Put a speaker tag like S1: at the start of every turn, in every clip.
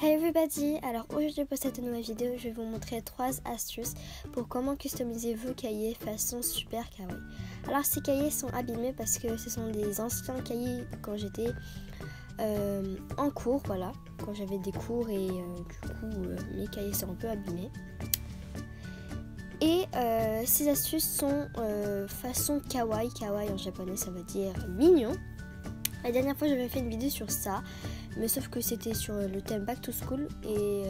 S1: Hey everybody! Alors aujourd'hui pour cette nouvelle vidéo, je vais vous montrer 3 astuces pour comment customiser vos cahiers façon super kawaii. Alors ces cahiers sont abîmés parce que ce sont des anciens cahiers quand j'étais en cours, voilà. Quand j'avais des cours et du coup mes cahiers sont un peu abîmés. Et ces astuces sont façon kawaii. Kawaii en japonais ça veut dire mignon. La dernière fois j'avais fait une vidéo sur ça. Mais sauf que c'était sur le thème Back to School et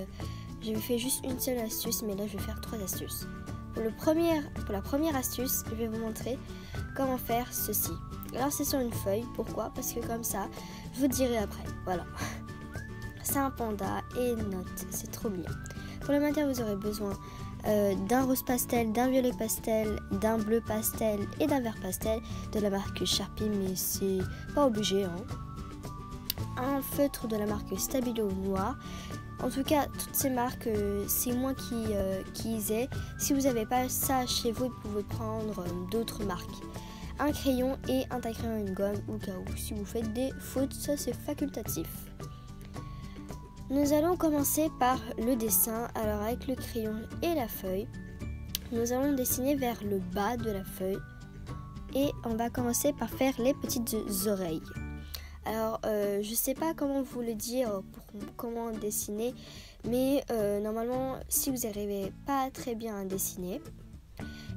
S1: j'avais fait juste une seule astuce, mais là je vais faire 3 astuces. Pour la première astuce, je vais vous montrer comment faire ceci. Alors c'est sur une feuille, pourquoi? Parce que comme ça, je vous dirai après, voilà. C'est un panda et une note, c'est trop bien. Pour le matériel, vous aurez besoin d'un rose pastel, d'un violet pastel, d'un bleu pastel et d'un vert pastel de la marque Sharpie, mais c'est pas obligé, hein. Un feutre de la marque Stabilo noir. En tout cas, toutes ces marques, c'est moi qui les ai. Si vous n'avez pas ça chez vous, vous pouvez prendre d'autres marques. Un crayon et un taille-crayon et une gomme au cas où. Si vous faites des fautes, ça c'est facultatif. Nous allons commencer par le dessin. Alors avec le crayon et la feuille, nous allons dessiner vers le bas de la feuille. Et on va commencer par faire les petites oreilles. Alors, je sais pas comment vous le dire comment dessiner, mais normalement, si vous n'arrivez pas très bien à dessiner,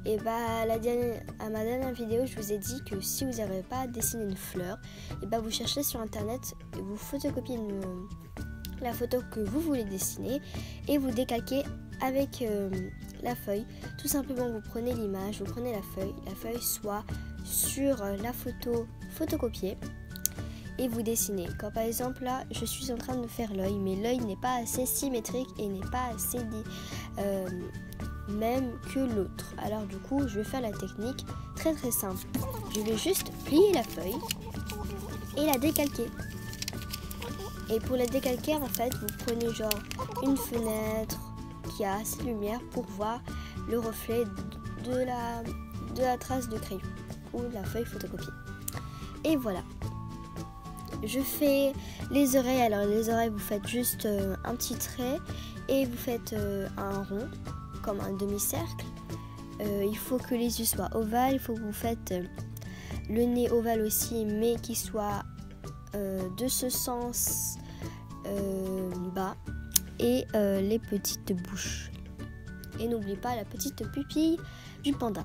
S1: et bah à ma dernière vidéo, je vous ai dit que si vous n'arrivez pas à dessiner une fleur, et bah vous cherchez sur internet, et vous photocopiez la photo que vous voulez dessiner et vous décalquez avec la feuille. Tout simplement, vous prenez l'image, vous prenez la feuille soit sur la photo photocopiée. Et vous dessinez. Comme par exemple là, je suis en train de faire l'œil, mais l'œil n'est pas assez symétrique et n'est pas assez même que l'autre. Alors du coup, je vais faire la technique très simple. Je vais juste plier la feuille et la décalquer. Et pour la décalquer, en fait, vous prenez genre une fenêtre qui a assez de lumière pour voir le reflet de la trace de crayon ou de la feuille photocopiée. Et voilà. Je fais les oreilles. Alors les oreilles, vous faites juste un petit trait et vous faites un rond comme un demi-cercle. Il faut que les yeux soient ovales. Il faut que vous faites le nez ovale aussi, mais qui soit de ce sens bas, et les petites bouches. Et n'oubliez pas la petite pupille du panda.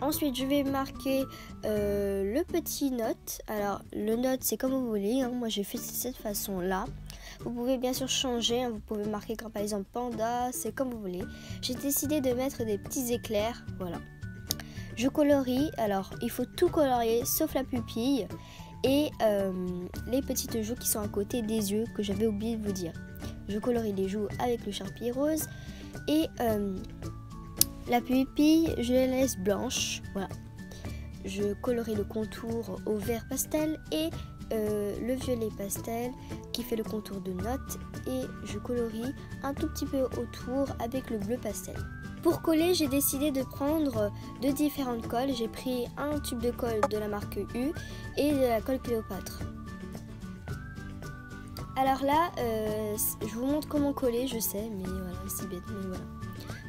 S1: Ensuite, je vais marquer le petit note. Alors, le note, c'est comme vous voulez, hein. Moi, j'ai fait de cette façon-là. Vous pouvez bien sûr changer, hein. Vous pouvez marquer comme par exemple panda, c'est comme vous voulez. J'ai décidé de mettre des petits éclairs, voilà. Je colorie. Alors, il faut tout colorier, sauf la pupille et les petites joues qui sont à côté des yeux, que j'avais oublié de vous dire. Je colorie les joues avec le Sharpie rose et la pupille, je la laisse blanche, voilà. Je colorie le contour au vert pastel et le violet pastel qui fait le contour de note, et je colorie un tout petit peu autour avec le bleu pastel. Pour coller, j'ai décidé de prendre de différentes colles. J'ai pris un tube de colle de la marque U et de la colle Cléopâtre. Alors là, je vous montre comment coller, je sais, mais voilà, c'est bête, mais voilà.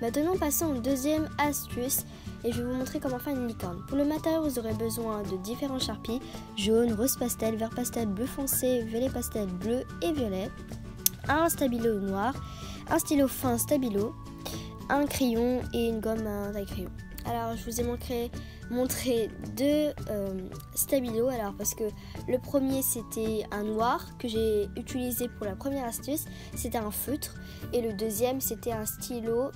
S1: Maintenant, passons aux deuxième astuce et je vais vous montrer comment faire une licorne. Pour le matériel, vous aurez besoin de différents Sharpies, jaune, rose pastel, vert pastel, bleu foncé, violet pastel, bleu et violet, un stabilo noir, un stylo fin stabilo, un crayon et une gomme à taille-crayon. Alors, je vous ai montré deux stabilos, alors parce que le premier c'était un noir que j'ai utilisé pour la première astuce, c'était un feutre, et le deuxième c'était un stylo,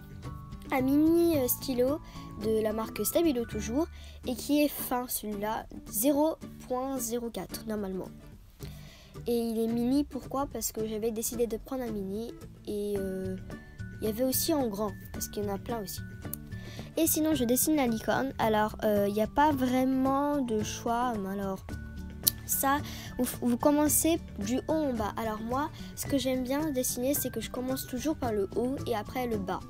S1: un mini stylo de la marque Stabilo toujours, et qui est fin, celui-là 0.04 normalement. Et il est mini, pourquoi? Parce que j'avais décidé de prendre un mini, et il y avait aussi en grand parce qu'il y en a plein aussi. Et sinon, je dessine la licorne. Alors, il n'y a pas vraiment de choix. Alors, ça, vous commencez du haut en bas. Alors moi, ce que j'aime bien dessiner, c'est que je commence toujours par le haut et après le bas.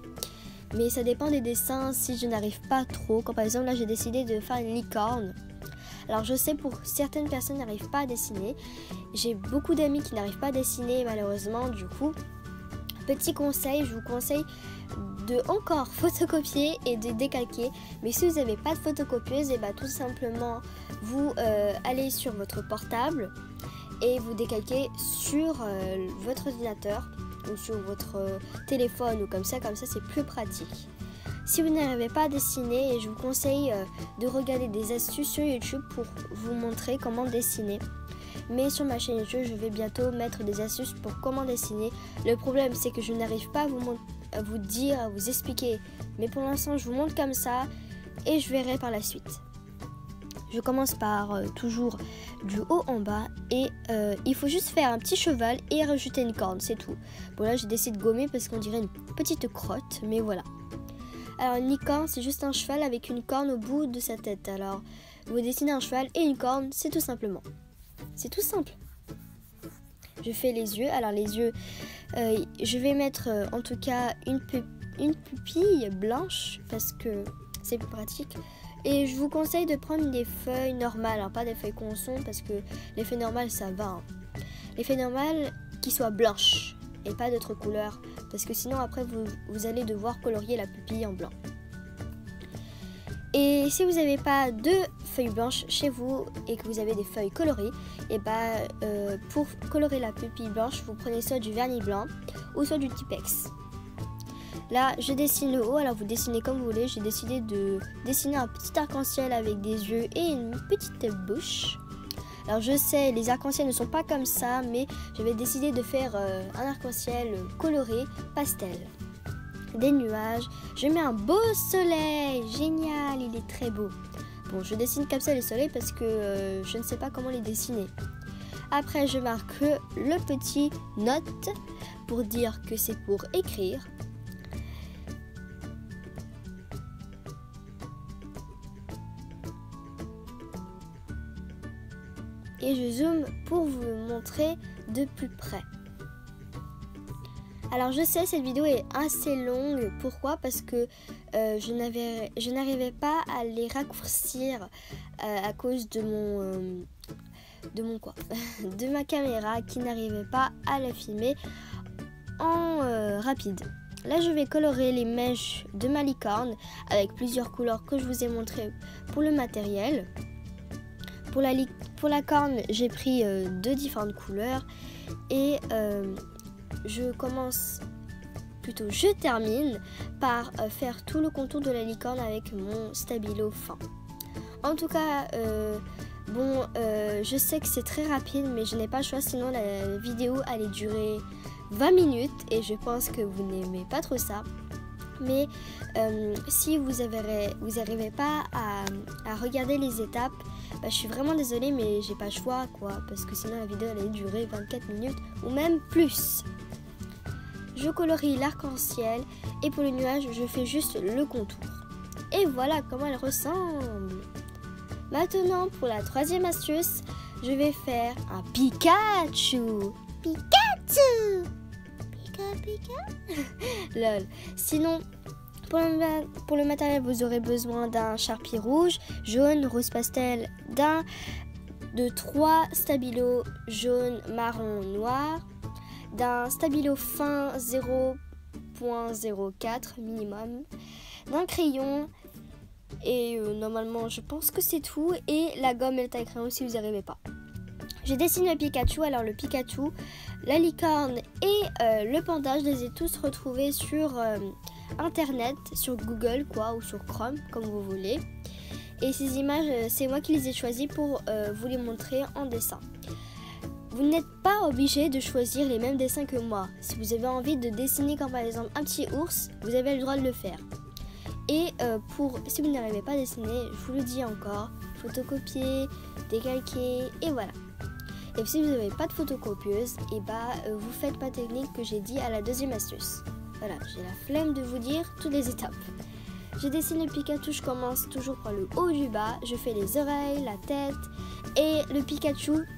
S1: Mais ça dépend des dessins si je n'arrive pas trop. Comme par exemple, là, j'ai décidé de faire une licorne. Alors je sais pour certaines personnes n'arrivent pas à dessiner. J'ai beaucoup d'amis qui n'arrivent pas à dessiner malheureusement. Du coup, petit conseil, je vous conseille de encore photocopier et de décalquer. Mais si vous n'avez pas de photocopieuse, et bah tout simplement vous allez sur votre portable et vous décalquez sur votre ordinateur ou sur votre téléphone ou comme ça c'est plus pratique. Si vous n'arrivez pas à dessiner, je vous conseille de regarder des astuces sur YouTube pour vous montrer comment dessiner. Mais sur ma chaîne YouTube, je vais bientôt mettre des astuces pour comment dessiner. Le problème, c'est que je n'arrive pas à vous dire, à vous expliquer. Mais pour l'instant, je vous montre comme ça et je verrai par la suite. Je commence par toujours du haut en bas et il faut juste faire un petit cheval et rajouter une corne, c'est tout. Bon là, j'ai décidé de gommer parce qu'on dirait une petite crotte, mais voilà. Alors une licorne, c'est juste un cheval avec une corne au bout de sa tête. Alors vous dessinez un cheval et une corne, c'est tout simplement. C'est tout simple. Je fais les yeux. Alors les yeux, je vais mettre en tout cas une pupille blanche parce que c'est plus pratique. Et je vous conseille de prendre des feuilles normales, alors pas des feuilles conçons parce que les feuilles normales ça va. Hein. Les feuilles normales qui soient blanches et pas d'autres couleurs parce que sinon après vous allez devoir colorier la pupille en blanc. Et si vous n'avez pas de feuilles blanches chez vous et que vous avez des feuilles colorées, et pour colorer la pupille blanche, vous prenez soit du vernis blanc ou soit du Tipex. Là, je dessine le haut, alors vous dessinez comme vous voulez. J'ai décidé de dessiner un petit arc-en-ciel avec des yeux et une petite bouche. Alors je sais, les arcs-en-ciel ne sont pas comme ça, mais j'avais décidé de faire un arc-en-ciel coloré pastel. Des nuages, je mets un beau soleil, génial, il est très beau. Bon, je dessine comme ça les soleils parce que je ne sais pas comment les dessiner. Après, je marque le petit note pour dire que c'est pour écrire. Et je zoome pour vous montrer de plus près. Alors je sais, cette vidéo est assez longue. Pourquoi? Parce que je n'arrivais pas à les raccourcir à cause de de ma caméra qui n'arrivait pas à la filmer en rapide. Là, je vais colorer les mèches de ma licorne avec plusieurs couleurs que je vous ai montré pour le matériel. Pour la corne, j'ai pris deux différentes couleurs et je termine par faire tout le contour de la licorne avec mon stabilo fin. En tout cas, je sais que c'est très rapide, mais je n'ai pas le choix, sinon la vidéo allait durer 20 minutes et je pense que vous n'aimez pas trop ça. Mais si vous n'arrivez pas à regarder les étapes, je suis vraiment désolée, mais j'ai pas le choix, parce que sinon la vidéo allait durer 24 minutes ou même plus. Je colorie l'arc-en-ciel et pour le nuage, je fais juste le contour. Et voilà comment elle ressemble. Maintenant, pour la troisième astuce, je vais faire un Pikachu. Pikachu! Pika. Lol. Sinon, pour le matériel, vous aurez besoin d'un charpie rouge, jaune, rose pastel, de 3 stabilos jaune, marron, noir, d'un stabilo fin 0.04 minimum, d'un crayon et normalement je pense que c'est tout, et la gomme et le taille-crayon si vous n'y arrivez pas. Je dessine le Pikachu. Alors le Pikachu, la licorne et le panda, je les ai tous retrouvés sur internet, sur Google ou sur Chrome comme vous voulez. Et ces images, c'est moi qui les ai choisies pour vous les montrer en dessin. Vous n'êtes pas obligé de choisir les mêmes dessins que moi. Si vous avez envie de dessiner comme par exemple un petit ours, vous avez le droit de le faire. Et si vous n'arrivez pas à dessiner, je vous le dis encore, photocopier, décalquer et voilà. Et si vous n'avez pas de photocopieuse, vous faites ma technique que j'ai dit à la deuxième astuce. Voilà, j'ai la flemme de vous dire toutes les étapes. Je dessine le Pikachu, je commence toujours par le haut du bas, je fais les oreilles, la tête et le Pikachu.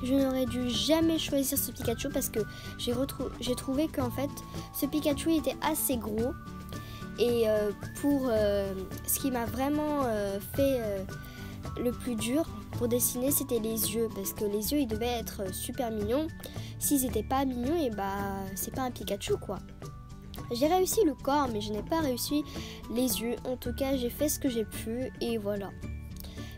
S1: Je n'aurais dû jamais choisir ce Pikachu parce que j'ai trouvé qu'en fait ce Pikachu était assez gros. Et pour ce qui m'a vraiment fait le plus dur, pour dessiner, c'était les yeux. Parce que les yeux, ils devaient être super mignons. S'ils n'étaient pas mignons, et bah, c'est pas un Pikachu, quoi. J'ai réussi le corps, mais je n'ai pas réussi les yeux. En tout cas, j'ai fait ce que j'ai pu, et voilà.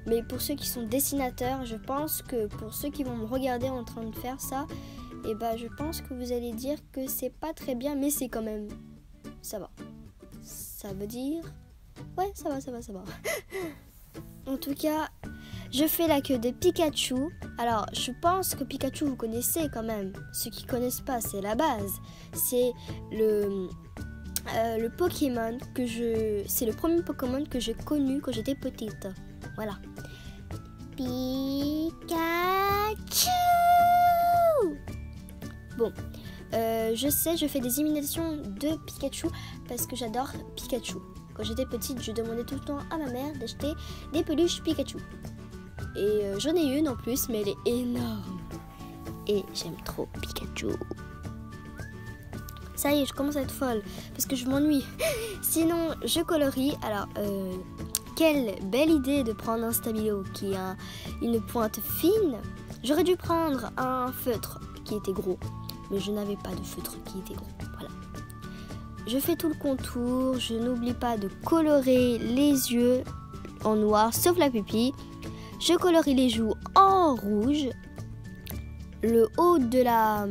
S1: Mais pour ceux qui sont dessinateurs, je pense que pour ceux qui vont me regarder en train de faire ça, et bah, je pense que vous allez dire que c'est pas très bien, mais c'est quand même... ça va. Ça veut dire... ouais, ça va. En tout cas, je fais la queue de Pikachu. Alors, je pense que Pikachu, vous connaissez quand même. Ceux qui connaissent pas, c'est la base. C'est le Pokémon que je... c'est le premier Pokémon que j'ai connu quand j'étais petite. Voilà. Pikachu. Bon, je sais, je fais des imitations de Pikachu parce que j'adore Pikachu. Quand j'étais petite, je demandais tout le temps à ma mère d'acheter des peluches Pikachu. Et j'en ai une en plus, mais elle est énorme. Et j'aime trop Pikachu. Ça y est, je commence à être folle parce que je m'ennuie. Sinon, je colorie. Alors, quelle belle idée de prendre un stabilo qui a une pointe fine. J'aurais dû prendre un feutre qui était gros, mais je n'avais pas de feutre qui était gros. Voilà. Je fais tout le contour. Je n'oublie pas de colorer les yeux en noir, sauf la pupille. Je colorie les joues en rouge. Le haut de la...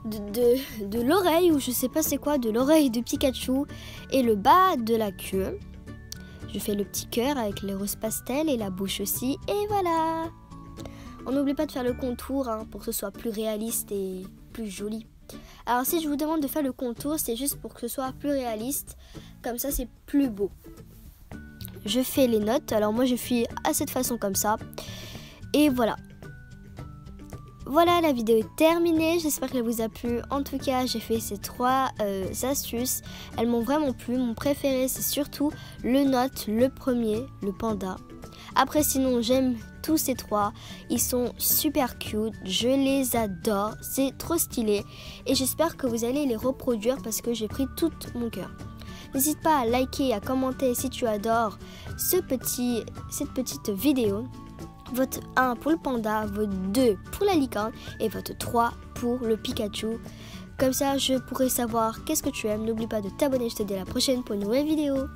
S1: de l'oreille, ou je sais pas c'est quoi, de l'oreille de Pikachu, et le bas de la queue. Je fais le petit cœur avec les roses pastel et la bouche aussi, et voilà. On n'oublie pas de faire le contour pour que ce soit plus réaliste et plus joli. Alors si je vous demande de faire le contour, c'est juste pour que ce soit plus réaliste, comme ça c'est plus beau. Je fais les notes, alors moi je fais à cette façon comme ça, et voilà. Voilà, la vidéo est terminée, j'espère qu'elle vous a plu. En tout cas, j'ai fait ces 3 astuces, elles m'ont vraiment plu. Mon préféré, c'est surtout le note, le premier, le panda. Après, sinon, j'aime tous ces 3, ils sont super cute, je les adore, c'est trop stylé. Et j'espère que vous allez les reproduire parce que j'ai pris tout mon cœur. N'hésite pas à liker et à commenter si tu adores cette petite vidéo. Vote 1 pour le panda, vote 2 pour la licorne et vote 3 pour le Pikachu. Comme ça, je pourrai savoir qu'est-ce que tu aimes. N'oublie pas de t'abonner, je te dis à la prochaine pour une nouvelle vidéo.